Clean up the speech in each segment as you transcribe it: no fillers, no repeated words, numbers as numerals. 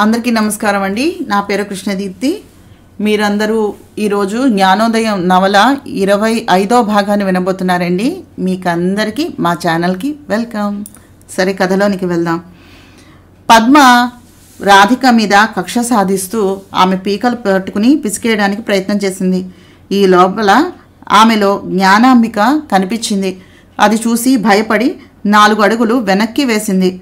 అందరికీ నమస్కారం అండి. నా పేరు కృష్ణదీప్తి. మీరందరూ ఈరోజు జ్ఞానోదయం నవల 25వ భాగాన్ని వినబోతున్నారండి. మీకందరికీ మా ఛానల్కి వెల్కమ్. సరే, కథలోనికి వెళ్దాం. పద్మ రాధిక మీద కక్ష సాధిస్తూ ఆమె పీకలు పట్టుకుని పిసికేయడానికి ప్రయత్నం చేసింది. ఈ లోపల ఆమెలో జ్ఞానాంబిక కనిపించింది. అది చూసి భయపడి 4 అడుగులు వెనక్కి వేసింది.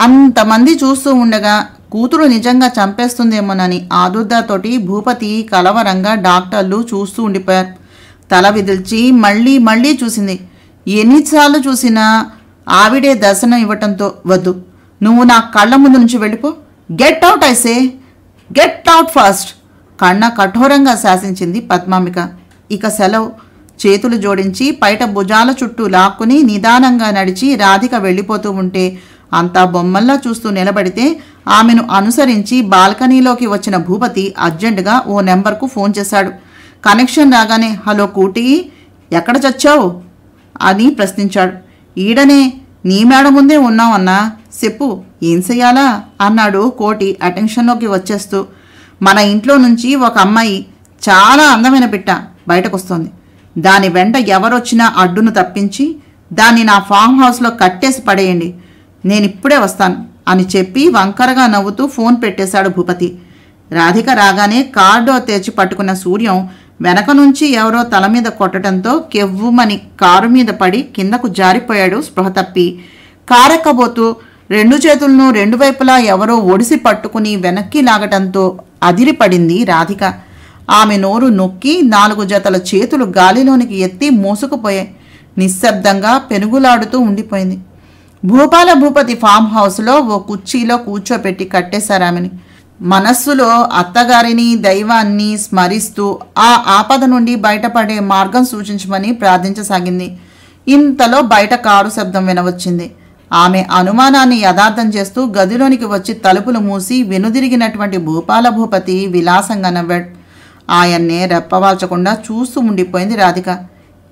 అంతమంది చూస్తూ ఉండగా కూతురు నిజంగా చంపేస్తుందేమోనని ఆదుర్దాతోటి భూపతి కలవరంగా డాక్టర్లు చూస్తూ ఉండిపోయారు. తల విదిల్చి మళ్ళీ చూసింది. ఎన్నిసార్లు చూసినా ఆవిడే దర్శనం ఇవ్వటంతో, వద్దు, నువ్వు నా కళ్ళ ముందు నుంచి వెళ్ళిపో, get out I say, get out fast, కన్న కఠోరంగా శాసించింది పద్మాంబిక. ఇక సెలవు. చేతులు జోడించి పైట భుజాల చుట్టూ లాక్కుని నిదానంగా నడిచి రాధిక వెళ్ళిపోతూ ఉంటే అంతా బొమ్మల్లా చూస్తూ నిలబడితే ఆమెను అనుసరించి బాల్కనీలోకి వచ్చిన భూపతి అర్జెంటుగా ఓ నెంబర్కు ఫోన్ చేశాడు. కనెక్షన్ రాగానే, హలో కూటి, ఎక్కడ చచ్చావు అని ప్రశ్నించాడు. ఈడనే, నీ మేడ ముందే ఉన్నావన్నా, చెప్పు, ఏం చెయ్యాలా అన్నాడు కోటి అటెన్షన్లోకి వచ్చేస్తూ. మన ఇంట్లో నుంచి ఒక అమ్మాయి, చాలా అందమైన పిట్ట, బయటకొస్తోంది. దాని వెంట ఎవరొచ్చినా అడ్డును తప్పించి దాన్ని నా ఫామ్ హౌస్లో కట్టేసి పడేయండి, నేనిప్పుడే వస్తాను అని చెప్పి వంకరగా నవ్వుతూ ఫోన్ పెట్టేశాడు భూపతి. రాధిక రాగానే కార్ డోర్ తెరిచి పట్టుకున్న సూర్యం వెనక నుంచి ఎవరో తల మీద కొట్టడంతో కెవ్వుమని కారు మీద పడి కిందకు జారిపోయాడు స్పృహ తప్పి. కారెక్కబోతూ 2 చేతులను 2 వైపులా ఎవరో ఒడిసి పట్టుకుని వెనక్కి లాగటంతో అదిరిపడింది రాధిక. ఆమె నోరు నొక్కి 4 జతల చేతులు గాలిలోనికి ఎత్తి మోసుకుపోయాయి. నిశ్శబ్దంగా పెనుగులాడుతూ ఉండిపోయింది. భూపాల భూపతి ఫామ్ హౌస్లో ఓ కుర్చీలో కూర్చోపెట్టి కట్టేశారామెని. మనస్సులో అత్తగారిని, దైవాన్ని స్మరిస్తూ ఆ ఆపద నుండి బయటపడే మార్గం సూచించమని ప్రార్థించసాగింది. ఇంతలో బయట కారు శబ్దం వినవచ్చింది. ఆమె అనుమానాన్ని యథార్థం చేస్తూ గదిలోనికి వచ్చి తలుపులు మూసి వెనుదిరిగినటువంటి భూపాల భూపతి విలాసంగా నవ్వాడు. ఆయన్నే రెప్పవాల్చకుండా చూస్తూ ఉండిపోయింది రాధిక.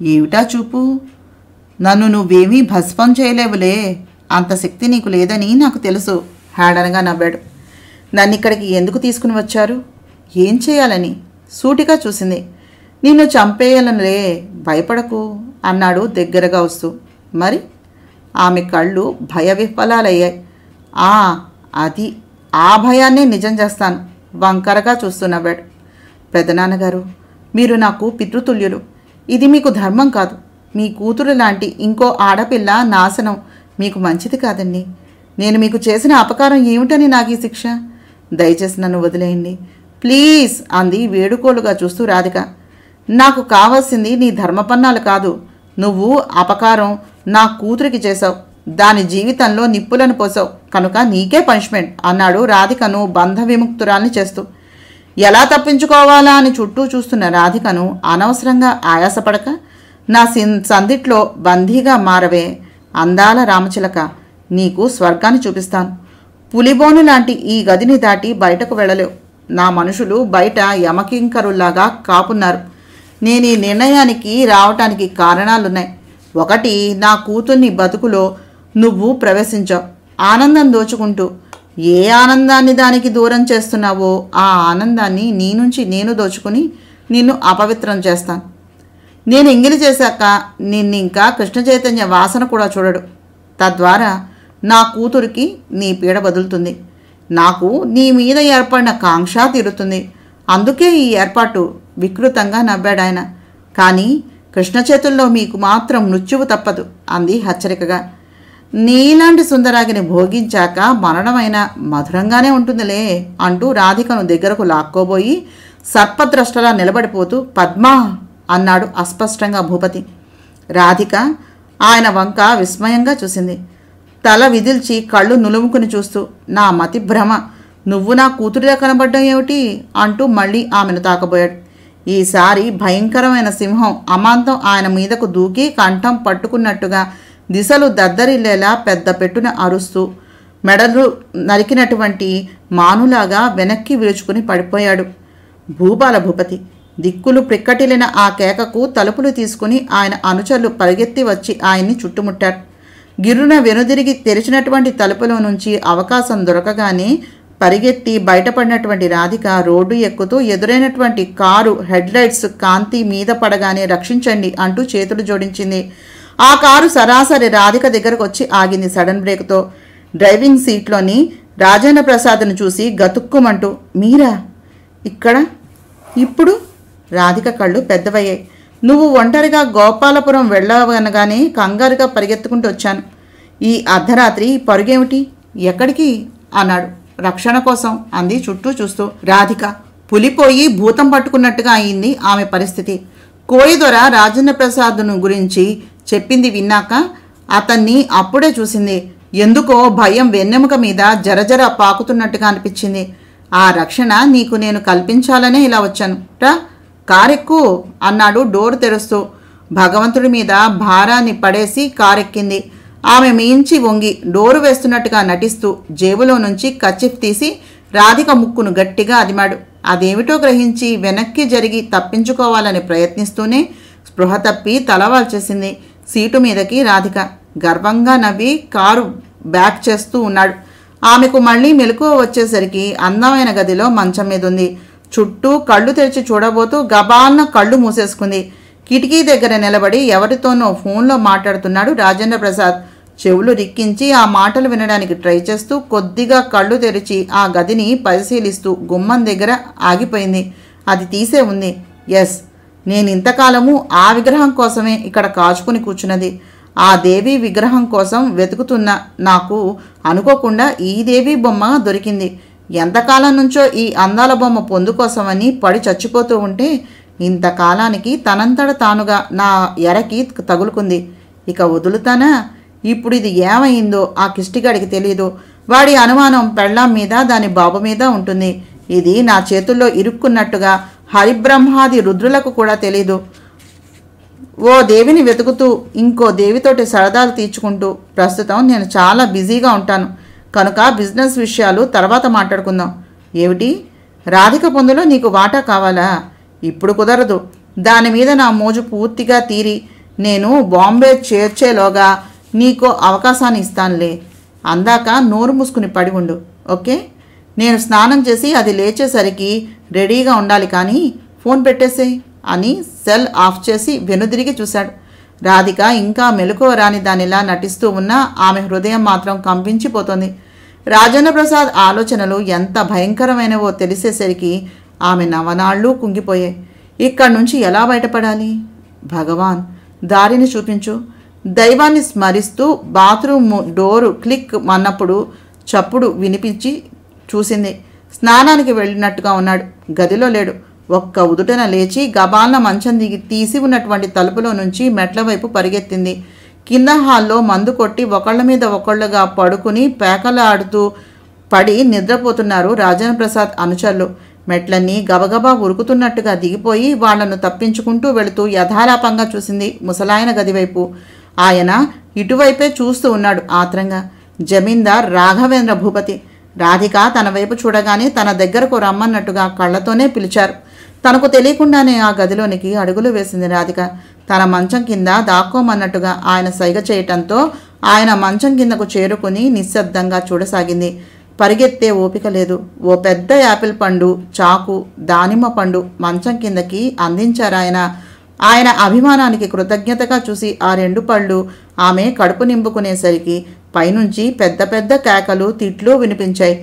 ఏమిటా చూపు? నన్ను నువ్వేమీ భస్మం చేయలేవులే, అంత శక్తి నీకు లేదని నాకు తెలుసు, హ్యాడనగా నవ్వాడు. నన్నిక్కడికి ఎందుకు తీసుకుని వచ్చారు? ఏం చేయాలని సూటిగా చూసింది. నిన్ను చంపేయాలనిలే, భయపడకు అన్నాడు దగ్గరగా వస్తూ. మరి? ఆమె కళ్ళు భయ విఫలాలయ్యాయి. అది, ఆ భయాన్నే నిజం చేస్తాను, వంకరగా చూస్తూ నవ్వాడు. పెదనాన్నగారు, మీరు నాకు పితృతుల్యులు, ఇది మీకు ధర్మం కాదు. మీ కూతురు లాంటి ఇంకో ఆడపిల్ల నాశనం మీకు మంచిది కాదండి. నేను మీకు చేసిన అపకారం ఏమిటని నాకు ఈ శిక్ష? దయచేసి నన్ను వదిలేయండి ప్లీజ్ అంది వేడుకోలుగా చూస్తూ రాధిక. నాకు కావాల్సింది నీ ధర్మపన్నాలు కాదు. నువ్వు అపకారం నా కూతురికి చేశావు, దాని జీవితంలో నిప్పులను పోసావు, కనుక నీకే పనిష్మెంట్ అన్నాడు రాధికను బంధ విముక్తురాల్ని చేస్తూ. ఎలా తప్పించుకోవాలా అని చుట్టూ చూస్తున్న రాధికను అనవసరంగా ఆయాసపడక, నా సందిట్లో బందీగా మారవే అందాల రామచిలక, నీకు స్వర్గాన్ని చూపిస్తాను. పులిబోను లాంటి ఈ గదిని దాటి బయటకు వెళ్ళలేవు. నా మనుషులు బయట యమకింకరుల్లాగా కాపున్నారు. నేను ఈ నిర్ణయానికి రావటానికి కారణాలున్నాయి. ఒకటి, నా కూతుర్ని బతుకులో నువ్వు ప్రవేశించావు, ఆనందం దోచుకుంటూ. ఏ ఆనందాన్ని దానికి దూరం చేస్తున్నావో ఆ ఆనందాన్ని నీ నుంచి నేను దోచుకుని నిన్ను అపవిత్రం చేస్తాను. నేను ఎంగిలి చేశాక నిన్నింకా కృష్ణ చైతన్య వాసన కూడా చూడడు. తద్వారా నా కూతురికి నీ పీడ బదులుతుంది. నాకు నీ మీద ఏర్పడిన కాంక్ష తీరుతుంది. అందుకే ఈ ఏర్పాటు, వికృతంగా నవ్వాడాయన. కానీ కృష్ణ చేతుల్లో మీకు మాత్రం మృత్యువు తప్పదు అంది హెచ్చరికగా. నీలాంటి సుందరాగిని భోగించాక మరణమైన మధురంగానే ఉంటుందిలే అంటూ రాధికను దగ్గరకు లాక్కోబోయి సర్పద్రష్టలా నిలబడిపోతూ, పద్మా అన్నాడు అస్పష్టంగా భూపతి. రాధిక ఆయన వంక విస్మయంగా చూసింది. తల విదిల్చి కళ్ళు నులుముకుని చూస్తూ, నా మతి భ్రమ, నువ్వు నా కూతురిలా కనబడ్డం ఏమిటి అంటూ మళ్ళీ ఆమెను తాకబోయాడు. ఈసారి భయంకరమైన సింహం అమాంతం ఆయన మీదకు దూకి కంఠం పట్టుకున్నట్టుగా దిశలు దద్దరిల్లేలా పెద్ద పెట్టున అరుస్తూ మెడలు నరికినటువంటి మానులాగా వెనక్కి విరుచుకుని పడిపోయాడు భూపాల భూపతి. దిక్కులు ప్రిక్కటిలిన ఆ కేకకు తలుపులు తీసుకుని ఆయన అనుచరులు పరిగెత్తి వచ్చి ఆయన్ని చుట్టుముట్టారు. గిర్రున వెనుదిరిగి తెరిచినటువంటి తలుపులో నుంచి అవకాశం దొరకగానే పరిగెత్తి బయటపడినటువంటి రాధిక రోడ్డు ఎక్కుతూ ఎదురైనటువంటి కారు హెడ్లైట్స్ కాంతి మీద పడగానే రక్షించండి అంటూ చేతులు జోడించింది. ఆ కారు సరాసరి రాధిక దగ్గరకు వచ్చి ఆగింది సడన్ బ్రేక్తో. డ్రైవింగ్ సీట్లోని రాజేంద్ర ప్రసాద్ను చూసి గతుక్కుమంటూ, మీరా ఇక్కడ? ఇప్పుడు రాధిక కళ్ళు పెద్దవయ్యాయి. నువ్వు ఒంటరిగా గోపాలపురం వెళ్ళవనగానే కంగారుగా పరిగెత్తుకుంటూ వచ్చాను. ఈ అర్ధరాత్రి పరుగేమిటి? ఎక్కడికి అన్నాడు. రక్షణ కోసం అంది చుట్టూ చూస్తూ. రాధిక పులిపోయి భూతం పట్టుకున్నట్టుగా అయింది ఆమె పరిస్థితి. కోయిదొర రాజేంద్ర ప్రసాద్ను గురించి చెప్పింది విన్నాక అతన్ని అప్పుడే చూసింది. ఎందుకో భయం వెన్నెముక మీద జరజర పాకుతున్నట్టుగా అనిపించింది. ఆ రక్షణ నీకు నేను కల్పించాలనే ఇలా వచ్చాను. రా కారెక్కు అన్నాడు డోర్ తెరుస్తూ. భగవంతుడి మీద భారాన్ని పడేసి కారెక్కింది. ఆమె మించి వంగి డోరు వేస్తున్నట్టుగా నటిస్తూ జేబులో నుంచి కర్చీఫ్ తీసి రాధిక ముక్కును గట్టిగా అదిమాడు. అదేమిటో గ్రహించి వెనక్కి జరిగి తప్పించుకోవాలని ప్రయత్నిస్తూనే స్పృహ తప్పి తలవాల్చేసింది. సీటు మీదకి రాధిక గర్వంగా నవ్వి కారు బ్యాక్ చేస్తూ ఉన్నాడు. ఆమెకు మళ్ళీ మెలకువ వచ్చేసరికి అందమైన గదిలో మంచం మీద ఉంది. చుట్టూ కళ్ళు తెరిచి చూడబోతూ గబాల్న కళ్ళు మూసేసుకుంది. కిటికీ దగ్గర నిలబడి ఎవరితోనో ఫోన్లో మాట్లాడుతున్నాడు రాజేంద్ర ప్రసాద్. చెవులు రిక్కించి ఆ మాటలు వినడానికి ట్రై చేస్తూ కొద్దిగా కళ్ళు తెరిచి ఆ గదిని పరిశీలిస్తూ గుమ్మం దగ్గర ఆగిపోయింది. అది తీసే ఉంది. ఎస్, నేను ఇంతకాలము ఆ విగ్రహం కోసమే ఇక్కడ కాచుకుని కూర్చున్నది. ఆ దేవి విగ్రహం కోసం వెతుకుతున్న నాకు అనుకోకుండా ఈ దేవి బొమ్మ దొరికింది. ఎంతకాలం నుంచో ఈ అందాల బొమ్మ పొందు కోసమని పడి చచ్చిపోతూ ఉంటే ఇంతకాలానికి తనంతట తానుగా నా ఎరకి తగులుకుంది. ఇక వదులుతానా? ఇప్పుడు ఇది ఏమైందో ఆ కిష్టిగాడికి తెలియదు. వాడి అనుమానం పెళ్ళాం మీద దాని బాబు మీద ఉంటుంది. ఇది నా చేతుల్లో ఇరుక్కున్నట్టుగా హరిబ్రహ్మాది రుద్రులకు కూడా తెలీదు. ఓ దేవిని వెతుకుతూ ఇంకో దేవితోటి సరదాలు తీర్చుకుంటూ ప్రస్తుతం నేను చాలా బిజీగా ఉంటాను. కనుక బిజినెస్ విషయాలు తర్వాత మాట్లాడుకుందాం. ఏమిటి? రాధిక పొందులో నీకు వాటా కావాలా? ఇప్పుడు కుదరదు. దాని మీద నా మోజు పూర్తిగా తీరి నేను బాంబే చేర్చేలోగా నీకో అవకాశాన్ని ఇస్తానులే. అందాక నోరు మూసుకుని పడి ఉండు. ఓకే? నేను స్నానం చేసి అది లేచేసరికి రెడీగా ఉండాలి. కానీ ఫోన్ పెట్టేసేయ్ అని సెల్ ఆఫ్ చేసి వెనుదిరిగి చూశాడు. రాధిక ఇంకా మెలకువ రాని దానిలా నటిస్తూ ఉన్నా ఆమె హృదయం మాత్రం కంపించిపోతోంది. రాజేంద్ర ప్రసాద్ ఆలోచనలు ఎంత భయంకరమైనవో తెలిసేసరికి ఆమె నవనాళ్ళు కుంగిపోయాయి. ఇక్కడి నుంచి ఎలా బయటపడాలి? భగవాన్ దారిని చూపించు. దైవాన్ని స్మరిస్తూ బాత్రూమ్ డోరు క్లిక్ అన్నప్పుడు చప్పుడు వినిపించి చూసింది. స్నానానికి వెళ్ళినట్టుగా ఉన్నాడు. గదిలో లేడు. ఒక్క ఉదుటన లేచి గబాలన మంచం దిగి తీసి ఉన్నటువంటి తలుపులో నుంచి మెట్ల వైపు పరిగెత్తింది. కింద హాల్లో మందు కొట్టి ఒకళ్ళ మీద ఒకళ్ళుగా పడుకుని పేకలాడుతూ పడి నిద్రపోతున్నారు రాజేంద్ర ప్రసాద్ అనుచరులు. మెట్లన్నీ గబగబా ఉరుకుతున్నట్టుగా దిగిపోయి వాళ్లను తప్పించుకుంటూ వెళుతూ యథాలాపంగా చూసింది ముసలాయన గదివైపు. ఆయన ఇటువైపే చూస్తూ ఉన్నాడు ఆత్రంగా. జమీందార్ రాఘవేంద్ర భూపతి. రాధిక తన వైపు చూడగానే తన దగ్గరకు రమ్మన్నట్టుగా కళ్ళతోనే పిలిచారు. తనకు తెలియకుండానే ఆ గదిలోనికి అడుగులు వేసింది రాధిక. తన మంచం కింద దాక్కోమన్నట్టుగా ఆయన సైగ చేయటంతో ఆయన మంచం కిందకు చేరుకుని నిశ్శబ్దంగా చూడసాగింది. పరిగెత్తే ఓపిక లేదు. ఓ పెద్ద యాపిల్ పండు, చాకు, దానిమ్మ పండు మంచం కిందకి అందించారాయన. ఆయన అభిమానానికి కృతజ్ఞతగా చూసి ఆ 2 పళ్ళు ఆమె కడుపు నింపుకునేసరికి పైనుంచి పెద్ద పెద్ద కేకలు, తిట్లు వినిపించాయి.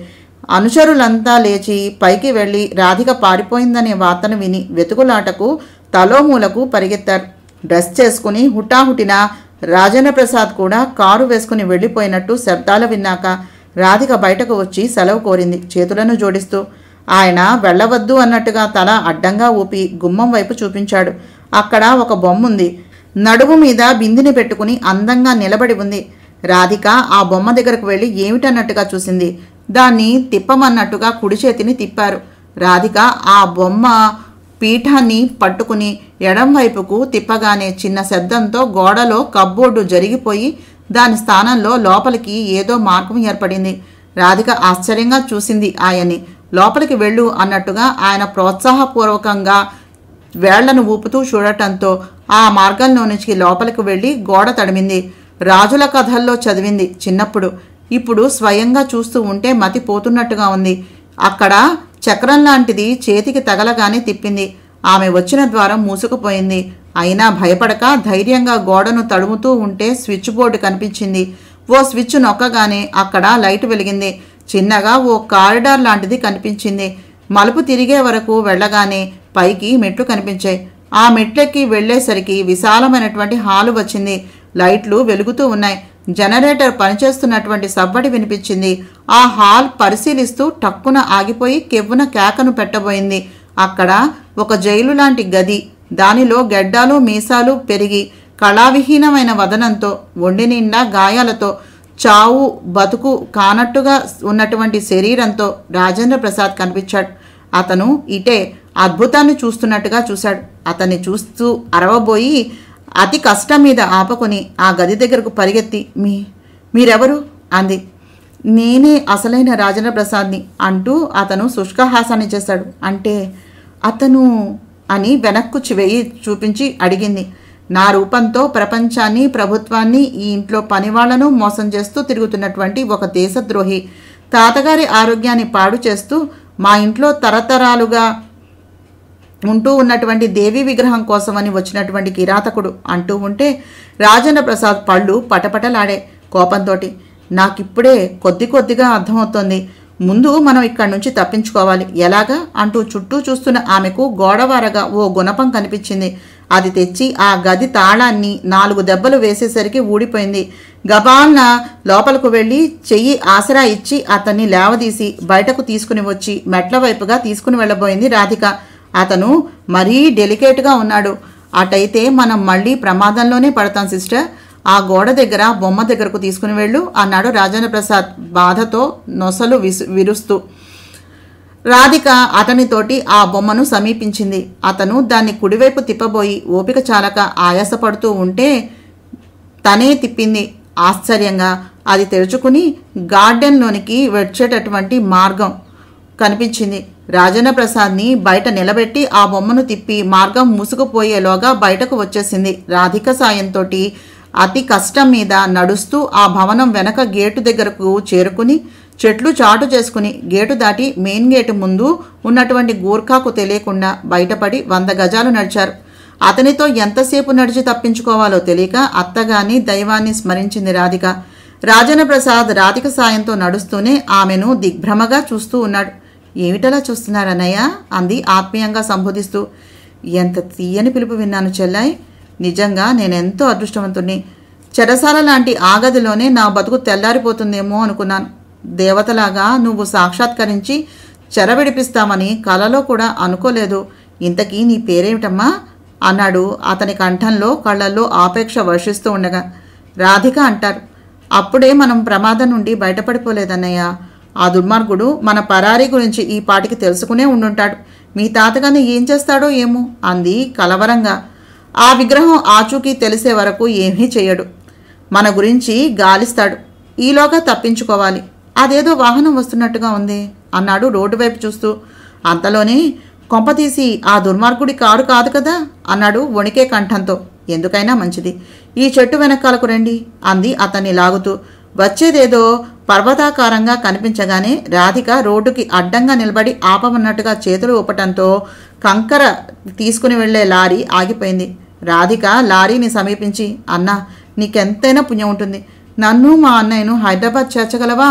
అనుచరులంతా లేచి పైకి వెళ్ళి రాధిక పారిపోయిందనే వార్తను విని వెతుకులాటకు తలోమూలకు పరిగెత్తారు. డ్రెస్ చేసుకుని హుటాహుటిన రాజేంద్ర ప్రసాద్ కూడా కారు వేసుకుని వెళ్ళిపోయినట్టు శబ్దాలు విన్నాక రాధిక బయటకు వచ్చి సెలవు కోరింది చేతులను జోడిస్తూ. ఆయన వెళ్ళవద్దు అన్నట్టుగా తల అడ్డంగా ఊపి గుమ్మం వైపు చూపించాడు. అక్కడ ఒక బొమ్మ ఉంది. నడుము మీద బిందిని పెట్టుకుని అందంగా నిలబడి ఉంది. రాధిక ఆ బొమ్మ దగ్గరకు వెళ్ళి ఏమిటన్నట్టుగా చూసింది. దాన్ని తిప్పమన్నట్టుగా కుడి చేతిని తిప్పారు. రాధిక ఆ బొమ్మ పీఠాన్ని పట్టుకుని ఎడం వైపుకు తిప్పగానే చిన్న శబ్దంతో గోడలో కబ్బోర్డు జరిగిపోయి దాని స్థానంలో లోపలికి ఏదో మార్గం ఏర్పడింది. రాధిక ఆశ్చర్యంగా చూసింది ఆయన్ని. లోపలికి వెళ్ళు అన్నట్టుగా ఆయన ప్రోత్సాహపూర్వకంగా వేళ్లను ఊపుతూ చూడటంతో ఆ మార్గంలో నుంచి లోపలికి వెళ్ళి గోడ తడిమింది. రాజుల కథల్లో చదివింది చిన్నప్పుడు. ఇప్పుడు స్వయంగా చూస్తూ ఉంటే మతి పోతున్నట్టుగా ఉంది. అక్కడ చక్రం లాంటిది చేతికి తగలగానే తిప్పింది. ఆమె వచ్చిన ద్వారం మూసుకుపోయింది. అయినా భయపడక ధైర్యంగా గోడను తడుముతూ ఉంటే స్విచ్ బోర్డు కనిపించింది. ఓ స్విచ్ నొక్కగానే అక్కడ లైట్ వెలిగింది. చిన్నగా ఓ కారిడార్ లాంటిది కనిపించింది. మలుపు తిరిగే వరకు వెళ్ళగానే పైకి మెట్లు కనిపించాయి. ఆ మెట్లెక్కి వెళ్లేసరికి విశాలమైనటువంటి హాలు వచ్చింది. లైట్లు వెలుగుతూ ఉన్నాయి. జనరేటర్ పనిచేస్తున్నటువంటి సవ్వడి వినిపించింది. ఆ హాల్ పరిశీలిస్తూ టక్కున ఆగిపోయి కెవ్వున కేకను పెట్టబోయింది. అక్కడ ఒక జైలు లాంటి గది. దానిలో గెడ్డాలు మీసాలు పెరిగి కళావిహీనమైన వదనంతో, ఒండి నిండా గాయాలతో, చావు బతుకు కానట్టుగా ఉన్నటువంటి శరీరంతో రాజేంద్ర ప్రసాద్ కనిపించాడు. అతను ఇటే అద్భుతాన్ని చూస్తున్నట్టుగా చూశాడు. అతన్ని చూస్తూ అరవబోయి అతి కష్టం మీద ఆపుకొని ఆ గది దగ్గరకు పరిగెత్తి మీరెవరు అంది. నేనే అసలైన రాజేంద్ర ప్రసాద్ని అంటూ అతను శుష్కహాసాన్ని చేశాడు. అంటే అతను అని వెనక్కు వెయ్యి చూపించి అడిగింది. నా రూపంతో ప్రపంచాన్ని ప్రభుత్వాన్ని ఈ ఇంట్లో పనివాళ్లను మోసం చేస్తూ తిరుగుతున్నటువంటి ఒక దేశద్రోహి, తాతగారి ఆరోగ్యాన్ని పాడు చేస్తూ మా ఇంట్లో తరతరాలుగా ఉంటూ ఉన్నటువంటి దేవి విగ్రహం కోసమని వచ్చినటువంటి కిరాతకుడు అంటూ ఉంటే రాజేంద్ర ప్రసాద్ పళ్ళు పటపటలాడే కోపంతో. నాకిప్పుడే కొద్దిగా అర్థమవుతోంది. ముందు మనం ఇక్కడి నుంచి తప్పించుకోవాలి. ఎలాగా అంటూ చుట్టూ చూస్తున్న ఆమెకు గోడవారగా ఓ గుణపం కనిపించింది. అది తెచ్చి ఆ గది తాళాన్ని 4 దెబ్బలు వేసేసరికి ఊడిపోయింది. గబాల్న లోపలకు వెళ్ళి చెయ్యి ఆసరా ఇచ్చి అతన్ని లేవదీసి బయటకు తీసుకుని వచ్చి మెట్ల వైపుగా తీసుకుని వెళ్ళబోయింది రాధిక. అతను మరీ డెలికేట్గా ఉన్నాడు. అటైతే మనం మళ్ళీ ప్రమాదంలోనే పడతాం సిస్టర్. ఆ గోడ దగ్గర బొమ్మ దగ్గరకు తీసుకుని వెళ్ళు అన్నాడు రాజేంద్ర ప్రసాద్ బాధతో నొసలు విరుస్తూ. రాధిక అతనితోటి ఆ బొమ్మను సమీపించింది. అతను దాన్ని కుడివైపు తిప్పబోయి ఓపిక చాలక ఆయాసపడుతూ ఉంటే తనే తిప్పింది. ఆశ్చర్యంగా అది తెరుచుకుని గార్డెన్లోనికి వచ్చేటటువంటి మార్గం కనిపించింది. రాజేంద్ర ప్రసాద్ని బయట నిలబెట్టి ఆ బొమ్మను తిప్పి మార్గం మూసుకుపోయేలోగా బయటకు వచ్చేసింది. రాధిక సాయంతో అతి కష్టం మీద నడుస్తూ ఆ భవనం వెనక గేటు దగ్గరకు చేరుకుని చెట్లు చాటు చేసుకుని గేటు దాటి మెయిన్ గేటు ముందు ఉన్నటువంటి గూర్ఖాకు తెలియకుండా బయటపడి 100 గజాలు నడిచారు. అతనితో ఎంతసేపు నడిచి తప్పించుకోవాలో తెలియక అత్తగాని దైవాన్ని స్మరించింది రాధిక. రాజేంద్ర ప్రసాద్ రాధిక సాయంతో నడుస్తూనే ఆమెను దిగ్భ్రమగా చూస్తూ ఉన్నాడు. ఏమిటలా చూస్తున్నారన్నయ్య అంది ఆత్మీయంగా సంబోధిస్తూ. ఎంత తీయని పిలుపు విన్నాను చెల్లాయ్. నిజంగా నేనెంతో అదృష్టవంతుణ్ణి. చెరసాల లాంటి ఆ గదిలోనే నా బతుకు తెల్లారిపోతుందేమో అనుకున్నాను. దేవతలాగా నువ్వు సాక్షాత్కరించి చెరవిడిపిస్తామని కలలో కూడా అనుకోలేదు. ఇంతకీ నీ పేరేమిటమ్మా అన్నాడు అతని కంఠంలో కళ్ళల్లో ఆపేక్ష వర్షిస్తూ ఉండగా. రాధిక అంటారు. అప్పుడే మనం ప్రమాదం నుండి బయటపడిపోలేదన్నయ్య. ఆ దుర్మార్గుడు మన పరారీ గురించి ఈ పాటికి తెలుసుకునే ఉండుంటాడు. మీ తాతగారిని ఏం చేస్తాడో ఏమో అంది కలవరంగా. ఆ విగ్రహం ఆచూకీ తెలిసే వరకు ఏమీ చేయడు. మన గురించి గాలిస్తాడు. ఈలోగా తప్పించుకోవాలి. అదేదో వాహనం వస్తున్నట్టుగా ఉంది అన్నాడు రోడ్డు వైపు చూస్తూ. అంతలోనే కొంపతీసి ఆ దుర్మార్గుడి కారు కాదు కదా అన్నాడు వణికే కంఠంతో. ఎందుకైనా మంచిది, ఈ చెట్టు వెనకాలకు రండి అంది అతన్ని లాగుతూ. వచ్చేదేదో పర్వతాకారంగా కనిపించగానే రాధిక రోడ్డుకి అడ్డంగా నిలబడి ఆపమన్నట్టుగా చేతులు ఊపటంతో కంకర తీసుకుని వెళ్లే లారీ ఆగిపోయింది. రాధిక లారీని సమీపించి, అన్నా నీకెంతైనా పుణ్యం ఉంటుంది. నన్ను మా అన్నయ్యను హైదరాబాద్ చేర్చగలవా?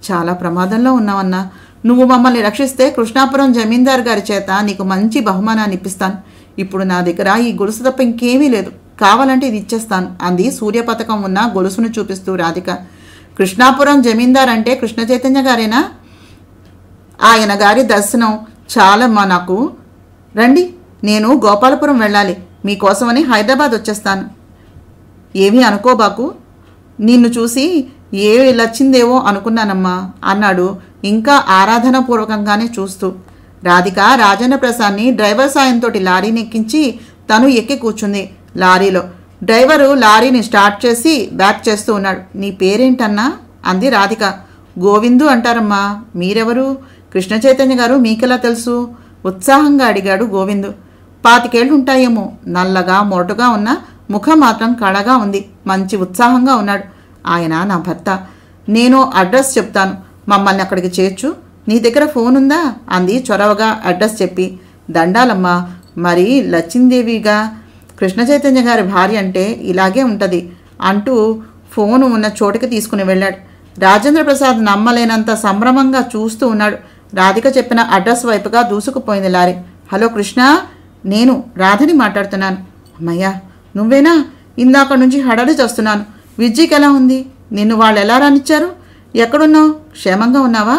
చాలా ప్రమాదంలో ఉన్నావన్నా. నువ్వు మమ్మల్ని రక్షిస్తే కృష్ణాపురం జమీందార్ గారి చేత నీకు మంచి బహుమానాన్ని ఇప్పిస్తాను. ఇప్పుడు నా దగ్గర ఈ గొలుసు తప్ప ఇంకేమీ లేదు. కావాలంటే ఇది ఇచ్చేస్తాను అంది సూర్యపతకం ఉన్న గొలుసును చూపిస్తూ రాధిక. కృష్ణాపురం జమీందార్ అంటే కృష్ణ చైతన్య గారేనా? ఆయన గారి దర్శనం చాలమ్మా నాకు. రండి, నేను గోపాలపురం వెళ్ళాలి. మీకోసమని హైదరాబాద్ వచ్చేస్తాను. ఏమీ అనుకోబాకు. నిన్ను చూసి ఏ లచ్చిందేవో అనుకున్నానమ్మా అన్నాడు ఇంకా ఆరాధనాపూర్వకంగానే చూస్తూ. రాధిక రాజేంద్ర ప్రసాద్ని డ్రైవర్ సాయంతో లారీని ఎక్కించి తను ఎక్కి కూర్చుంది లారీలో. డ్రైవరు లారీని స్టార్ట్ చేసి బ్యాక్ చేస్తూ ఉన్నాడు. నీ పేరేంటన్నా అంది రాధిక. గోవిందు అంటారమ్మా. మీరెవరు? కృష్ణ చైతన్య గారు మీకెలా తెలుసు? ఉత్సాహంగా అడిగాడు గోవిందు. 25 ఏళ్ళు ఉంటాయేమో. నల్లగా మొరటుగా ఉన్న ముఖం మాత్రం కళగా ఉంది. మంచి ఉత్సాహంగా ఉన్నాడు. ఆయన నా భర్త. నేను అడ్రస్ చెప్తాను, మమ్మల్ని అక్కడికి చేర్చు. నీ దగ్గర ఫోన్ ఉందా అంది చొరవగా అడ్రస్ చెప్పి. దండాలమ్మా, మరి లచ్చిందేవిగా కృష్ణ చైతన్య గారి భార్య అంటే ఇలాగే ఉంటుంది అంటూ ఫోను ఉన్న చోటుకి తీసుకుని వెళ్ళాడు. రాజేంద్ర ప్రసాద్ నమ్మలేనంత సంభ్రమంగా చూస్తూ ఉన్నాడు. రాధిక చెప్పిన అడ్రస్ వైపుగా దూసుకుపోయింది లారీ. హలో కృష్ణ, నేను రాధని మాట్లాడుతున్నాను. అమ్మయ్యా, నువ్వేనా? ఇందాక నుంచి హడాలి చేస్తున్నాను. విజ్జికి ఎలా ఉంది? నిన్ను వాళ్ళు ఎలా రానిచ్చారు? ఎక్కడున్నావు? క్షేమంగా ఉన్నావా?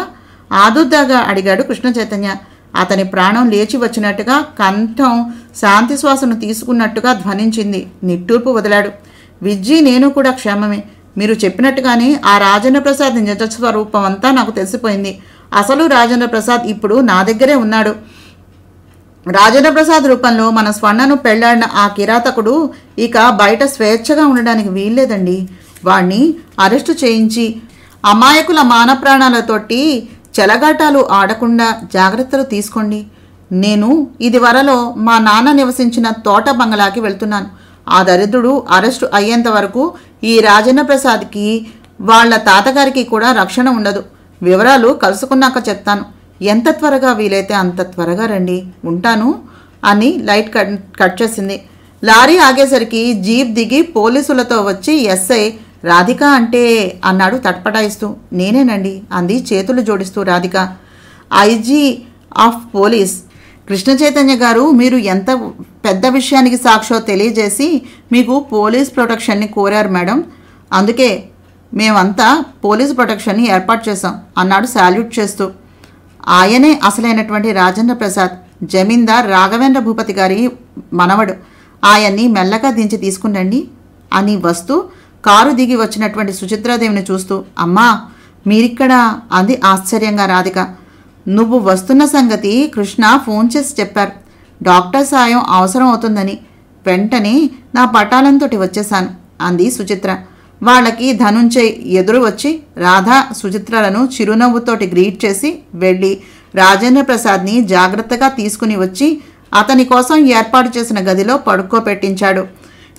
ఆదుర్దాగా అడిగాడు కృష్ణ చైతన్య. అతని ప్రాణం లేచి వచ్చినట్టుగా, కంఠం శాంతి శ్వాసను తీసుకున్నట్టుగా ధ్వనించింది. నిట్టూర్పు వదిలాడు. విజ్జి నేను కూడా క్షేమమే. మీరు చెప్పినట్టుగానే ఆ రాజేంద్ర ప్రసాద్ నిజ స్వరూపం అంతా నాకు తెలిసిపోయింది. అసలు రాజేంద్ర ప్రసాద్ ఇప్పుడు నా దగ్గరే ఉన్నాడు. రాజేంద్ర ప్రసాద్ రూపంలో మన స్వర్ణను పెళ్లాడిన ఆ కిరాతకుడు ఇక బయట స్వేచ్ఛగా ఉండడానికి వీల్లేదండి. వాణ్ణి అరెస్టు చేయించి అమాయకుల మానప్రాణాలతోటి చెలగాటాలు ఆడకుండా జాగ్రత్తలు తీసుకోండి. నేను ఇదివరలో మా నాన్న నివసించిన తోట బంగళాకి వెళ్తున్నాను. ఆ దరిద్రుడు అరెస్టు అయ్యేంత వరకు ఈ రాజేంద్ర ప్రసాద్కి వాళ్ళ తాతగారికి కూడా రక్షణ ఉండదు. వివరాలు కలుసుకున్నాక చెప్తాను. ఎంత త్వరగా వీలైతే అంత త్వరగా రండి. ఉంటాను అని లైట్ కట్ చేసింది. లారీ ఆగేసరికి జీప్ దిగి పోలీసులతో వచ్చి ఎస్ఐ రాధిక అంటే అన్నాడు తట్పటాయిస్తూ. నేనేనండి అంది చేతులు జోడిస్తూ Radhika. IG of police Krishna Chaitanya గారు మీరు ఎంత పెద్ద విషయానికి సాక్షో తెలియజేసి మీకు పోలీస్ ప్రొటెక్షన్ని కోరారు మేడం. అందుకే మేమంతా పోలీస్ ప్రొటెక్షన్ని ఏర్పాటు చేశాం అన్నాడు శాల్యూట్ చేస్తూ. ఆయనే అసలైనటువంటి రాజేంద్ర ప్రసాద్, జమీందార్ రాఘవేంద్ర భూపతి గారి మనవడు. ఆయన్ని మెల్లగా దించి తీసుకునండి అని వస్తూ కారు దిగి వచ్చినటువంటి సుచిత్రాదేవిని చూస్తూ, అమ్మా మీరిక్కడా అంది ఆశ్చర్యంగా రాధిక. నువ్వు వస్తున్న సంగతి కృష్ణ ఫోన్ చేసి చెప్పారు. డాక్టర్ సాయం అవసరం అవుతుందని వెంటనే నా పటాలంతో వచ్చేశాను అంది సుచిత్ర. వాళ్ళకి ధనుంజయ్ ఎదురు వచ్చి రాధా సుచిత్రలను చిరునవ్వుతోటి గ్రీట్ చేసి వెళ్ళి రాజేంద్ర ప్రసాద్ని జాగ్రత్తగా తీసుకుని వచ్చి అతని కోసం ఏర్పాటు చేసిన గదిలో పడుకోబెట్టించాడు.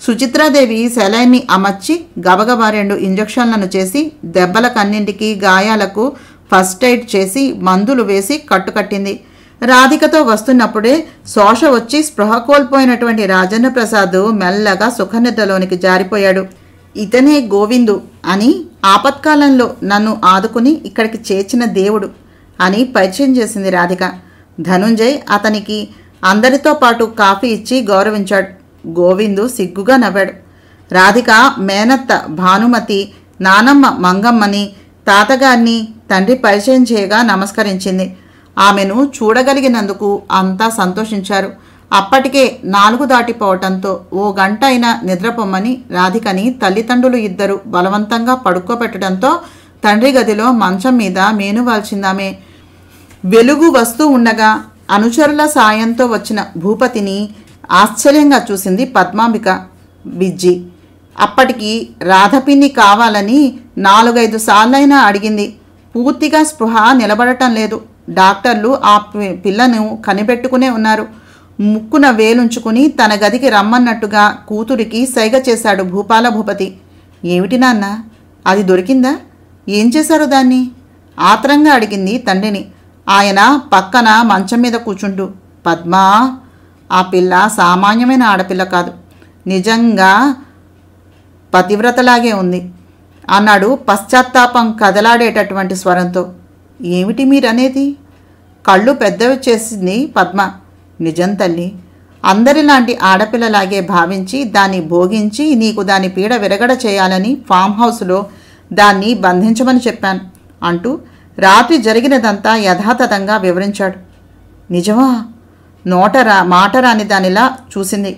సుచిత్రాదేవి సెలైన్ని అమర్చి గబగబా 2 ఇంజక్షన్లను చేసి దెబ్బలకన్నింటికి గాయాలకు ఫస్ట్ ఎయిడ్ చేసి మందులు వేసి కట్టుకట్టింది. రాధికతో వస్తున్నప్పుడే శోష వచ్చి స్పృహ కోల్పోయినటువంటి రాజేంద్ర ప్రసాద్ మెల్లగా సుఖనిద్రలోనికి జారిపోయాడు. ఇతనే గోవిందు అని ఆపత్కాలంలో నన్ను ఆదుకుని ఇక్కడికి చేర్చిన దేవుడు అని పరిచయం చేసింది రాధిక. ధనుంజయ్ అతనికి అందరితో పాటు కాఫీ ఇచ్చి గౌరవించాడు. గోవిందు సిగ్గుగా నవ్వాడు. రాధిక మేనత్త భానుమతి, నానమ్మ మంగమ్మని, తాతగారిని తండ్రి పరిచయం చేయగా నమస్కరించింది. ఆమెను చూడగలిగినందుకు అంతా సంతోషించారు. అప్పటికే 4 దాటిపోవటంతో 1 గంట అయినా నిద్రపోమ్మని రాధికని తల్లిదండ్రులు ఇద్దరు బలవంతంగా పడుకోబెట్టడంతో తండ్రి గదిలో మంచం మీద మేనువాల్చిందామే. వెలుగు వస్తూ ఉండగా అనుచరుల సాయంతో వచ్చిన భూపతిని ఆశ్చర్యంగా చూసింది పద్మాంబిక. విజ్జి అప్పటికి రాధపిన్ని కావాలని 4-5 సార్లైనా అడిగింది. పూర్తిగా స్పృహ నిలబడటం లేదు. డాక్టర్లు ఆ పిల్లను కనిపెట్టుకునే ఉన్నారు. ముక్కున వేలుంచుకుని తన గదికి రమ్మన్నట్టుగా కూతురికి సైగ చేశాడు భూపాల భూపతి. ఏమిటి నాన్న, అది దొరికిందా? ఏం చేశారు దాన్ని? ఆత్రంగా అడిగింది తండ్రిని. ఆయన పక్కన మంచం మీద కూర్చుంటూ, పద్మా, ఆ పిల్ల సామాన్యమైన ఆడపిల్ల కాదు, నిజంగా పతివ్రతలాగే ఉంది అన్నాడు పశ్చాత్తాపం కదలాడేటటువంటి స్వరంతో. ఏమిటి మీరనేది? కళ్ళు పెద్దవి చేసింది పద్మ. నిజం తల్లి, అందరిలాంటి ఆడపిల్లలాగే భావించి దాన్ని భోగించి నీకు దాని పీడ విరగడ చేయాలని ఫామ్ హౌస్లో దాన్ని బంధించమని చెప్పాను అంటూ రాత్రి జరిగినదంతా యథాతథంగా వివరించాడు. నిజమా? మాట రాని దానిలా చూసింది.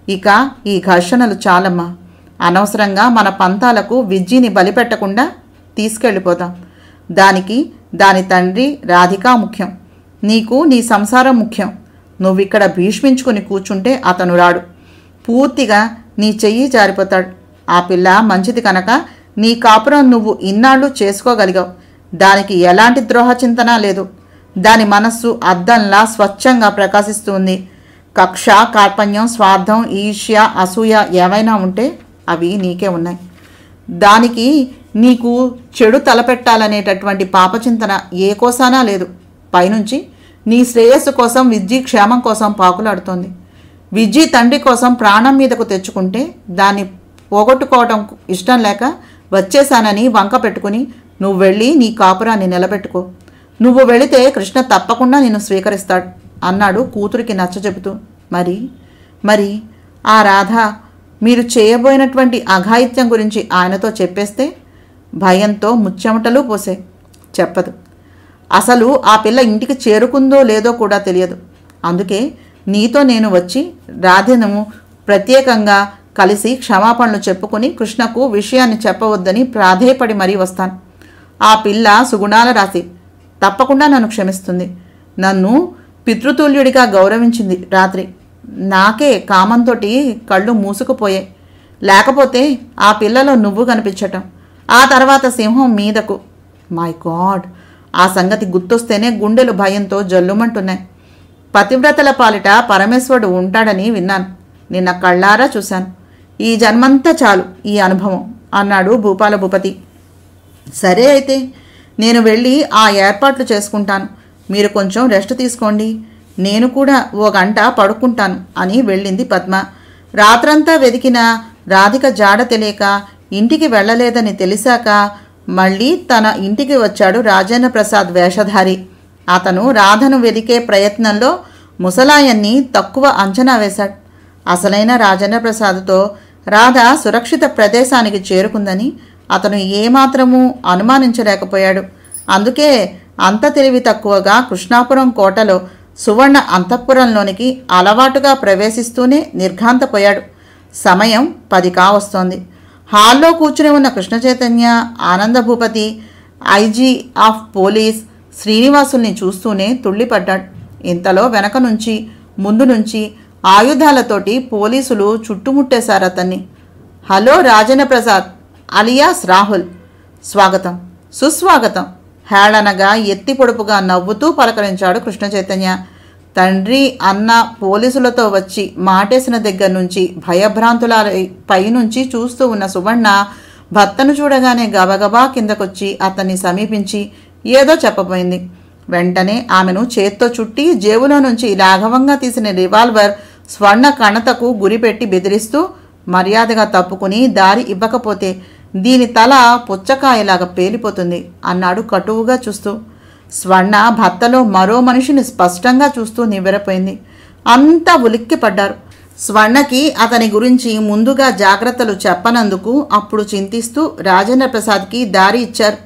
ఇక ఈ ఘర్షణలు చాలమ్మా. అనవసరంగా మన పంతాలకు విజ్జిని బలిపెట్టకుండా తీసుకెళ్ళిపోతాం. దానికి దాని తండ్రి రాధిక ముఖ్యం. నీకు నీ సంసారం ముఖ్యం. నువ్విక్కడ భీష్మించుకుని కూర్చుంటే అతను రాడు. పూర్తిగా నీ చెయ్యి జారిపోతాడు. ఆ పిల్ల మంచిది కనుక నీ కాపురం నువ్వు ఇన్నాళ్ళు చేసుకోగలిగావు. దానికి ఎలాంటి ద్రోహచింతన లేదు. దాని మనస్సు అద్దంలా స్వచ్ఛంగా ప్రకాశిస్తుంది. కక్ష, కార్పణ్యం, స్వార్థం, ఈర్ష్య, అసూయ ఏవైనా ఉంటే అవి నీకే ఉన్నాయి. దానికి నీకు చెడు తలపెట్టాలనేటటువంటి పాపచింతన ఏ కోసానా లేదు. పైనుంచి నీ శ్రేయస్సు కోసం విజ్జి క్షేమం కోసం పాకులాడుతోంది. విజ్జి తండ్రి కోసం ప్రాణం మీదకు తెచ్చుకుంటే దాన్ని పోగొట్టుకోవడం ఇష్టం లేక వచ్చేశానని వంక పెట్టుకుని నువ్వు వెళ్ళి నీ కాపురాన్ని నిలబెట్టుకో. నువ్వు వెళితే కృష్ణ తప్పకుండా నిన్ను స్వీకరిస్తాడు అన్నాడు కూతురికి నచ్చచెబుతూ. మరి ఆ రాధ మీరు చేయబోయినటువంటి అఘాయిత్యం గురించి ఆయనతో చెప్పేస్తే భయంతో ముచ్చెమటలు పోసే. చెప్పదు. అసలు ఆ పిల్ల ఇంటికి చేరుకుందో లేదో కూడా తెలియదు. అందుకే నీతో నేను వచ్చి రాధను ప్రత్యేకంగా కలిసి క్షమాపణలు చెప్పుకుని కృష్ణకు విషయాన్ని చెప్పవద్దని ప్రాధేయపడి మరీ వస్తాను. ఆ పిల్ల సుగుణాల రాశి, తప్పకుండా నన్ను క్షమిస్తుంది. నన్ను పితృతుల్యుడిగా గౌరవించింది రాత్రి. నాకే కామంతో కళ్ళు మూసుకుపోయాయి. లేకపోతే ఆ పిల్లలో నువ్వు కనిపించటం, ఆ తర్వాత సింహం మీదకు. మై గాడ్, ఆ సంగతి గుర్తొస్తేనే గుండెలు భయంతో జల్లుమంటున్నాయి. పతివ్రతల పాలిట పరమేశ్వరుడు ఉంటాడని విన్నాను, నిన్న కళ్ళారా చూశాను. ఈ జన్మంతా చాలు ఈ అనుభవం అన్నాడు భూపాల భూపతి. సరే అయితే నేను వెళ్ళి ఆ ఏర్పాట్లు చేసుకుంటాను. మీరు కొంచెం రెస్ట్ తీసుకోండి, నేను కూడా ఓ గంట పడుకుంటాను అని వెళ్ళింది పద్మ. రాత్రంతా వెతికిన రాధిక జాడ తెలియక ఇంటికి వెళ్ళలేదని తెలిసాక మళ్ళీ తన ఇంటికి వచ్చాడు రాజేంద్ర ప్రసాద్ వేషధారి. అతను రాధను వెదికే ప్రయత్నంలో ముసలాయన్ని తక్కువ అంచనా వేశాడు. అసలైన రాజేంద్ర ప్రసాద్తో రాధ సురక్షిత ప్రదేశానికి చేరుకుందని అతను ఏమాత్రమూ అనుమానించలేకపోయాడు. అందుకే అంత తెలివి తక్కువగా కృష్ణాపురం కోటలో సువర్ణ అంతఃపురంలోనికి అలవాటుగా ప్రవేశిస్తూనే నిర్ఘాంతపోయాడు. సమయం 10 కావస్తోంది. హాల్లో కూర్చుని ఉన్న Krishna Chaitanya, Anandabhupathi, IG of police శ్రీనివాసుల్ని చూస్తూనే తుళ్ళిపడ్డాడు. ఇంతలో వెనక నుంచి ముందు నుంచి ఆయుధాలతోటి పోలీసులు చుట్టుముట్టేశారు అతన్ని. హలో రాజేంద్ర ప్రసాద్ అలియాస్ రాహుల్, స్వాగతం సుస్వాగతం హేళనగా ఎత్తి పొడుపుగా నవ్వుతూ పలకరించాడు కృష్ణ చైతన్య. తండ్రి అన్న పోలీసులతో వచ్చి మాటేసిన దగ్గర నుంచి భయభ్రాంతుల పైనుంచి చూస్తూ ఉన్న సువర్ణ భర్తను చూడగానే గబగబా కిందకొచ్చి అతన్ని సమీపించి ఏదో చెప్పబోయింది. వెంటనే ఆమెను చేత్తో చుట్టి జేబులో నుంచి లాఘవంగా తీసిన రివాల్వర్ స్వర్ణ కణతకు గురిపెట్టి బెదిరిస్తూ మర్యాదగా తప్పుకుని దారి ఇవ్వకపోతే దీని తల పుచ్చకాయలాగా పేలిపోతుంది అన్నాడు కటువుగా చూస్తూ. స్వర్ణ భర్తలో మరో మనిషిని స్పష్టంగా చూస్తూ నివ్వెరపోయింది. అంతా ఉలిక్కి పడ్డారు. స్వర్ణకి అతని గురించి ముందుగా జాగ్రత్తలు చెప్పనందుకు అప్పుడు చింతిస్తూ రాజేంద్ర ప్రసాద్కి దారి ఇచ్చారు.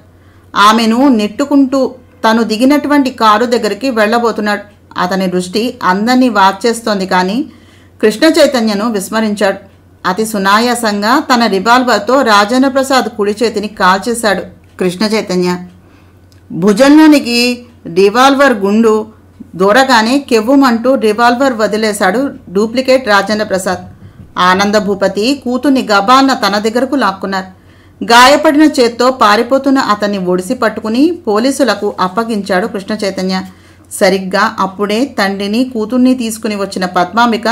ఆమెను నెట్టుకుంటూ తను దిగినటువంటి కారు దగ్గరికి వెళ్ళబోతున్నాడు. అతని దృష్టి అందరినీ వాచేస్తోంది, కానీ కృష్ణ చైతన్యను విస్మరించాడు. అతి సునాయాసంగా తన రివాల్వర్తో రాజేంద్ర ప్రసాద్ కుడి చేతిని కాల్చేశాడు కృష్ణ చైతన్య. భుజంలోనికి రివాల్వర్ గుండు దూరగానే కెవ్వుమంటూ రివాల్వర్ వదిలేశాడు డూప్లికేట్ రాజేంద్ర ప్రసాద్. ఆనందభూపతి కూతుర్ని గబాన్న తన దగ్గరకు లాక్కున్నారు. గాయపడిన చేత్తో పారిపోతున్న అతన్ని ఒడిసి పట్టుకుని పోలీసులకు అప్పగించాడు కృష్ణ చైతన్య. సరిగ్గా అప్పుడే తండ్రిని కూతుర్ని తీసుకుని వచ్చిన పద్మాంబిక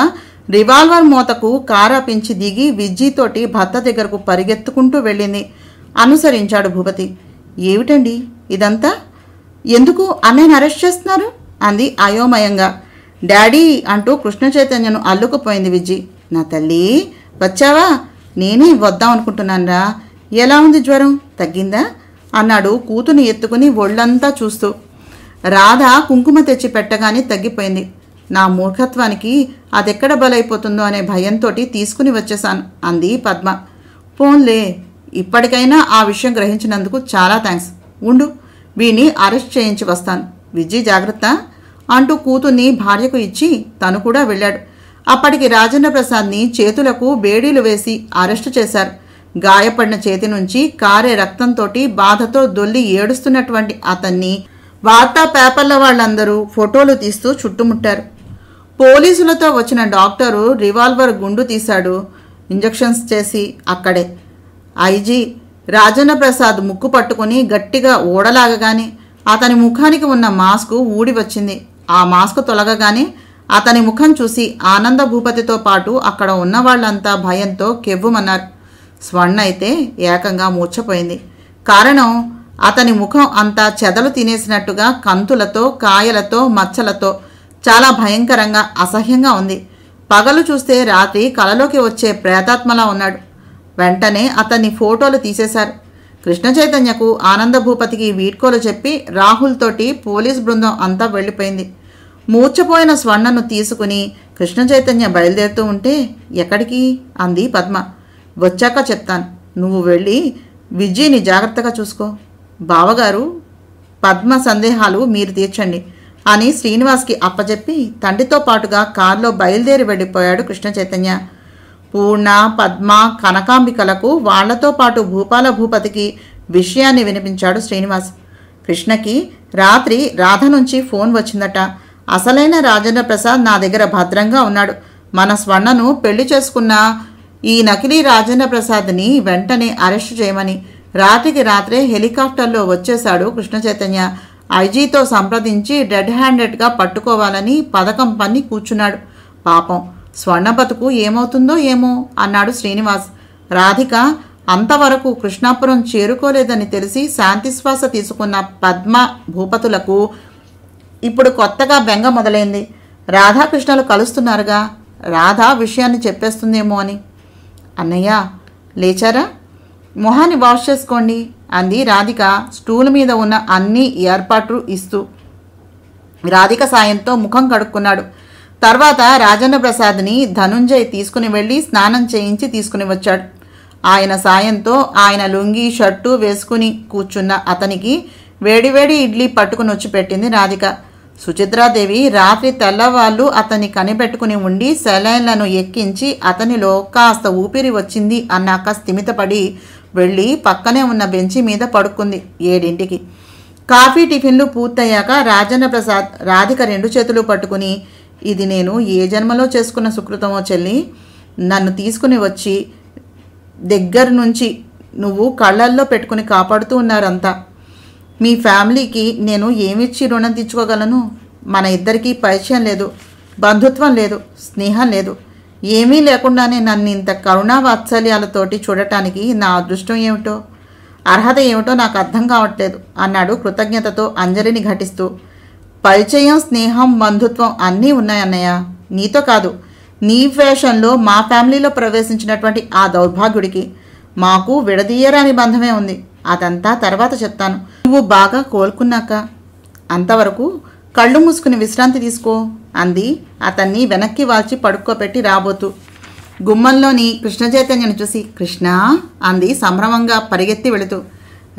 రివాల్వర్ మూతకు కారాపించి దిగి విజ్జీతోటి భర్త దగ్గరకు పరిగెత్తుకుంటూ వెళ్ళింది. అనుసరించాడు భూపతి. ఏమిటండి ఇదంతా? ఎందుకు అన్నయ్యని అరెస్ట్ చేస్తున్నారు అంది అయోమయంగా. డాడీ అంటూ కృష్ణ చైతన్యను అల్లుకుపోయింది విజ్జి. నా తల్లి వచ్చావా? నేనే వద్దాం అనుకుంటున్నానురా. ఎలా ఉంది జ్వరం, తగ్గిందా అన్నాడు కూతుని ఎత్తుకుని ఒళ్ళంతా చూస్తూ. రాధ కుంకుమ తెచ్చి పెట్టగానే తగ్గిపోయింది. నా మూర్ఖత్వానికి అదెక్కడ బలైపోతుందో అనే భయంతో తీసుకుని వచ్చేశాను అంది పద్మ. పోన్లే, ఇప్పటికైనా ఆ విషయం గ్రహించినందుకు చాలా థ్యాంక్స్. ఉండు, వీణ్ణి అరెస్ట్ చేయించి వస్తాను. విజ్జి జాగ్రత్త అంటూ కూతుర్ని భార్యకు ఇచ్చి తను కూడా వెళ్ళాడు. అప్పటికి రాజేంద్ర ప్రసాద్ని చేతులకు బేడీలు వేసి అరెస్టు చేశారు. గాయపడిన చేతి నుంచి కారే రక్తంతో బాధతో దొల్లి ఏడుస్తున్నటువంటి అతన్ని వార్తా పేపర్ల వాళ్ళందరూ ఫోటోలు తీస్తూ చుట్టుముట్టారు. పోలీసులతో వచ్చిన డాక్టరు రివాల్వర్ గుండు తీశాడు. ఇంజెక్షన్స్ చేసి అక్కడే ఐజీ రాజేంద్ర ప్రసాద్ ముక్కు పట్టుకుని గట్టిగా ఓడలాగగానే అతని ముఖానికి ఉన్న మాస్కు ఊడి వచ్చింది. ఆ మాస్కు తొలగగానే అతని ముఖం చూసి ఆనంద భూపతితో పాటు అక్కడ ఉన్న వాళ్ళంతా భయంతో కెవ్వుమన్నారు. స్వర్ణ అయితే ఏకంగా మూర్ఛపోయింది. కారణం అతని ముఖం అంతా చెదలు తినేసినట్టుగా కంతులతో, కాయలతో, మచ్చలతో చాలా భయంకరంగా, అసహ్యంగా ఉంది. పగలు చూస్తే రాత్రి కలలోకి వచ్చే ప్రేతాత్మలా ఉన్నాడు. వెంటనే అతన్ని ఫోటోలు తీసేశారు. కృష్ణ చైతన్యకు, ఆనంద భూపతికి వీడ్కోలు చెప్పి రాహుల్ తోటి పోలీస్ బృందం అంతా వెళ్ళిపోయింది. మూర్ఛపోయిన స్వర్ణను తీసుకుని కృష్ణ చైతన్య బయలుదేరుతూ ఉంటే, ఎక్కడికి అంది పద్మ. వచ్చాక చెప్తాను, నువ్వు వెళ్ళి విజయ్ని జాగ్రత్తగా చూసుకో. బావగారు, పద్మ సందేహాలు మీరు తీర్చండి అని శ్రీనివాస్కి అప్పచెప్పి తండ్రితో పాటుగా కారులో బయలుదేరి వెళ్ళిపోయాడు కృష్ణ చైతన్య. పూర్ణ, పద్మ, కనకాంబికలకు వాళ్లతో పాటు భూపాల భూపతికి విషయాన్ని వినిపించాడు శ్రీనివాస్. కృష్ణకి రాత్రి రాధ నుంచి ఫోన్ వచ్చిందట. అసలైన రాజేంద్ర ప్రసాద్ నా దగ్గర భద్రంగా ఉన్నాడు. మన స్వర్ణను పెళ్లి చేసుకున్న ఈ నకిలీ రాజేంద్ర ప్రసాద్ని వెంటనే అరెస్టు చేయమని రాత్రికి రాత్రే హెలికాప్టర్లో వచ్చేశాడు కృష్ణ చైతన్య. ఐజీతో సంప్రదించి డెడ్ హ్యాండెడ్గా పట్టుకోవాలని పథకం పన్ని కూర్చున్నాడు. పాపం స్వర్ణ బతుకు ఏమవుతుందో ఏమో అన్నాడు శ్రీనివాస్. రాధిక అంతవరకు కృష్ణాపురం చేరుకోలేదని తెలిసి శాంతిశ్వాస తీసుకున్న పద్మ భూపతులకు ఇప్పుడు కొత్తగా బెంగ మొదలైంది. రాధాకృష్ణలు కలుస్తున్నారుగా, రాధ విషయాన్ని చెప్పేస్తుందేమో అని. అన్నయ్య లేచారా? మొహాన్ని వాష్ చేసుకోండి అంది రాధిక స్టూల్ మీద ఉన్న అన్ని ఏర్పాట్లు ఇస్తూ. రాధిక సాయంతో ముఖం కడుక్కున్నాడు. తర్వాత రాజేంద్ర ప్రసాద్ని ధనుంజయ్ తీసుకుని వెళ్ళి స్నానం చేయించి తీసుకుని వచ్చాడు. ఆయన సాయంతో ఆయన లుంగి, షర్టు వేసుకుని కూర్చున్న అతనికి వేడివేడి ఇడ్లీ పట్టుకుని వచ్చి పెట్టింది రాధిక. సుచిత్రాదేవి రాత్రి తెల్లవాళ్ళు అతన్ని కనిపెట్టుకుని ఉండి సెలైన్లను ఎక్కించి అతనిలో కాస్త ఊపిరి వచ్చింది అన్నాక స్థిమితపడి వెళ్ళి పక్కనే ఉన్న బెంచి మీద పడుకుంది. 7ంటికి కాఫీ టిఫిన్లు పూర్తయ్యాక రాజేంద్ర ప్రసాద్ రాధిక 2 చేతులు పట్టుకుని, ఇది నేను ఏ జన్మలో చేసుకున్న సుకృతమో చెల్లి, నన్ను తీసుకుని వచ్చి దగ్గర నుంచి నువ్వు కళ్ళల్లో పెట్టుకుని కాపాడుతూ ఉన్నారంతా. మీ ఫ్యామిలీకి నేను ఏమిచ్చి రుణం తీర్చుకోగలను? మన ఇద్దరికీ పరిచయం లేదు, బంధుత్వం లేదు, స్నేహం లేదు. ఏమీ లేకుండానే నన్ను ఇంత కరుణా వాత్సల్యాలతోటి చూడటానికి నా అదృష్టం ఏమిటో, అర్హత ఏమిటో నాకు అర్థం కావట్లేదు అన్నాడు కృతజ్ఞతతో అంజలిని ఘటిస్తూ. పరిచయం, స్నేహం, బంధుత్వం అన్నీ ఉన్నాయన్నయ్య. నీతో కాదు, నీ ఫ్యాషన్లో మా ఫ్యామిలీలో ప్రవేశించినటువంటి ఆ దౌర్భాగ్యుడికి మాకు విడదీయరాని బంధమే ఉంది. అదంతా తర్వాత చెప్తాను, నువ్వు బాగా కోలుకున్నాక. అంతవరకు కళ్ళు మూసుకుని విశ్రాంతి తీసుకో అంది అతన్ని వెనక్కి వాల్చి పడుకోబెట్టి రాబోతూ. గుమ్మంలోని కృష్ణ చైతన్యను చూసి కృష్ణ అంది సంభ్రమంగా పరిగెత్తి వెళుతూ.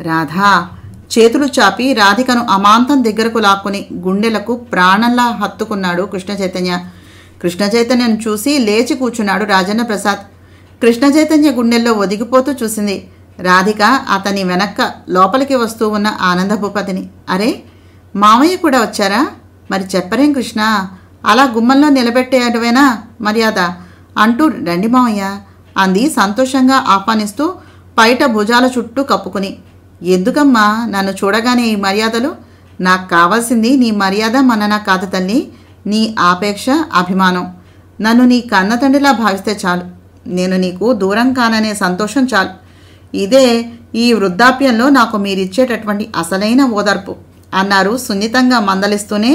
రాధా చేతులు చాపి రాధికను అమాంతం దగ్గరకు లాక్కుని గుండెలకు ప్రాణంలా హత్తుకున్నాడు కృష్ణ చైతన్య. కృష్ణ చైతన్యను చూసి లేచి కూర్చున్నాడు రాజేంద్ర ప్రసాద్. కృష్ణ చైతన్య గుండెల్లో ఒదిగిపోతూ చూసింది రాధిక అతని వెనక్క లోపలికి వస్తూ ఉన్న ఆనంద భూపతిని. అరే, మామయ్య కూడా వచ్చారా? మరి చెప్పరేం కృష్ణ, అలా గుమ్మంలో నిలబెట్టేయడమేనా మర్యాద అంటూ రండి మామయ్య అంది సంతోషంగా ఆహ్వానిస్తూ పైట భుజాల చుట్టూ కప్పుకుని. ఎందుకమ్మా నన్ను చూడగానే ఈ మర్యాదలు? నాకు కావాల్సింది నీ మర్యాద మన్నన కాదు తల్లి, నీ ఆపేక్ష, అభిమానం. నన్ను నీ కన్న తండ్రిలా భావిస్తే చాలు. నేను నీకు దూరం కాననే సంతోషం చాలు. ఇదే ఈ వృద్ధాప్యంలో నాకు మీరిచ్చేటటువంటి అసలైన ఓదార్పు అన్నారు సున్నితంగా మందలిస్తూనే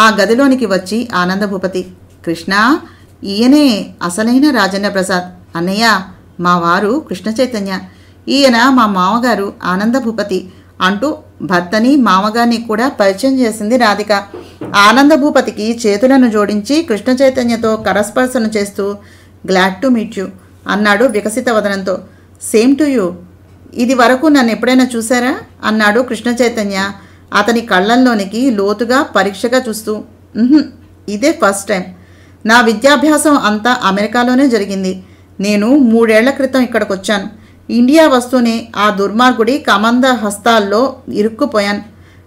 ఆ గదిలోనికి వచ్చి ఆనంద భూపతి. కృష్ణ, ఈయనే అసలైన రాజేంద్ర ప్రసాద్. అన్నయ్య, మా వారు కృష్ణ చైతన్య. ఈయన మా మామగారు ఆనంద భూపతి అంటూ భర్తని, మామగారిని కూడా పరిచయం చేసింది రాధిక. ఆనంద భూపతికి చేతులను జోడించి కృష్ణ చైతన్యతో కరస్పర్శన చేస్తూ గ్లాడ్ టు మీట్ యూ అన్నాడు వికసిత వదనంతో. Same to you. ఇది వరకు నన్ను ఎప్పుడైనా చూసారా అన్నాడు కృష్ణ చైతన్య అతని కళ్ళల్లోనికి లోతుగా పరీక్షగా చూస్తూ. ఇదే ఫస్ట్ టైం. నా విద్యాభ్యాసం అంతా అమెరికాలోనే జరిగింది. నేను 3 ఏళ్ల క్రితం ఇక్కడికి వచ్చాను. ఇండియా వస్తూనే ఆ దుర్మార్గుడి కమంద హస్తాల్లో ఇరుక్కుపోయాను.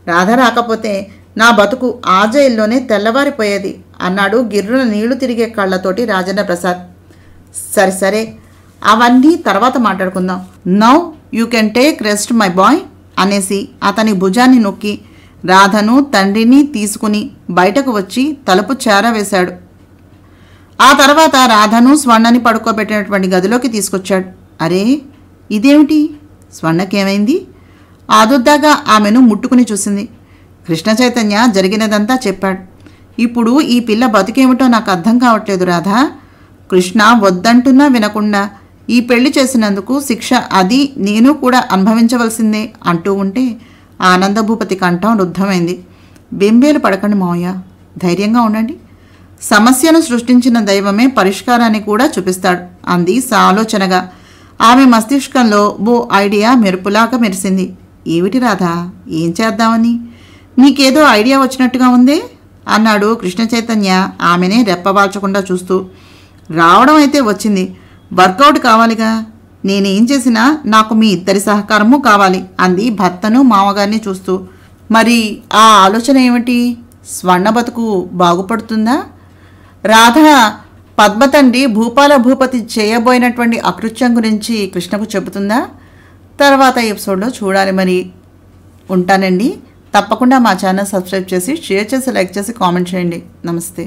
రాధ రాకపోతే నా బతుకు ఆ జైల్లోనే తెల్లవారిపోయేది అన్నాడు గిర్రున నీళ్లు తిరిగే కళ్ళతోటి రాజేంద్ర ప్రసాద్. సరే సరే, అవన్నీ తర్వాత మాట్లాడుకుందాం. Now you can take rest my boy అనేసి అతని భుజాన్ని నొక్కి రాధను, తండ్రిని తీసుకుని బయటకు వచ్చి తలుపు చేరవేశాడు. ఆ తర్వాత రాధను, స్వర్ణని పడుకోబెట్టినటువంటి గదిలోకి తీసుకొచ్చాడు. అరే, ఇదేమిటి? స్వర్ణకేమైంది? ఆదుర్దాగా ఆమెను ముట్టుకుని చూసింది. కృష్ణ చైతన్య జరిగినదంతా చెప్పాడు. ఇప్పుడు ఈ పిల్ల బతుకేమిటో నాకు అర్థం కావట్లేదు రాధా. కృష్ణ వద్దంటున్నా వినకుండా ఈ పెళ్లి చేసినందుకు శిక్ష అది నేను కూడా అనుభవించవలసిందే అంటూ ఉంటే ఆనందభూపతి కంఠం రుద్ధమైంది. బెంబేలు పడకండి మావయ్య, ధైర్యంగా ఉండండి. సమస్యను సృష్టించిన దైవమే పరిష్కారాన్ని కూడా చూపిస్తాడు అంది సాలోచనగా. ఆమె మస్తిష్కంలో ఓ ఐడియా మెరుపులాగా మెరిసింది. ఏమిటి రాధా, ఏం చేద్దామని? నీకేదో ఐడియా వచ్చినట్టుగా ఉందే అన్నాడు కృష్ణ చైతన్య ఆమెనే రెప్పవాల్చకుండా చూస్తూ. రావడం అయితే వచ్చింది, వర్కౌట్ కావాలిగా. నేనేం చేసినా నాకు మీ ఇద్దరి సహకారము కావాలి అంది భర్తను మామగారిని చూస్తూ. మరి ఆ ఆలోచన ఏమిటి? స్వర్ణ బతుకు బాగుపడుతుందా? రాధ పద్మతండ్రి భూపాల భూపతి చేయబోయినటువంటి అకృత్యం గురించి కృష్ణకు చెబుతుందా? తర్వాత ఎపిసోడ్లో చూడాలి. మరి ఉంటానండి. తప్పకుండా మా ఛానల్ సబ్స్క్రైబ్ చేసి, షేర్ చేసి, లైక్ చేసి, కామెంట్ చేయండి. నమస్తే.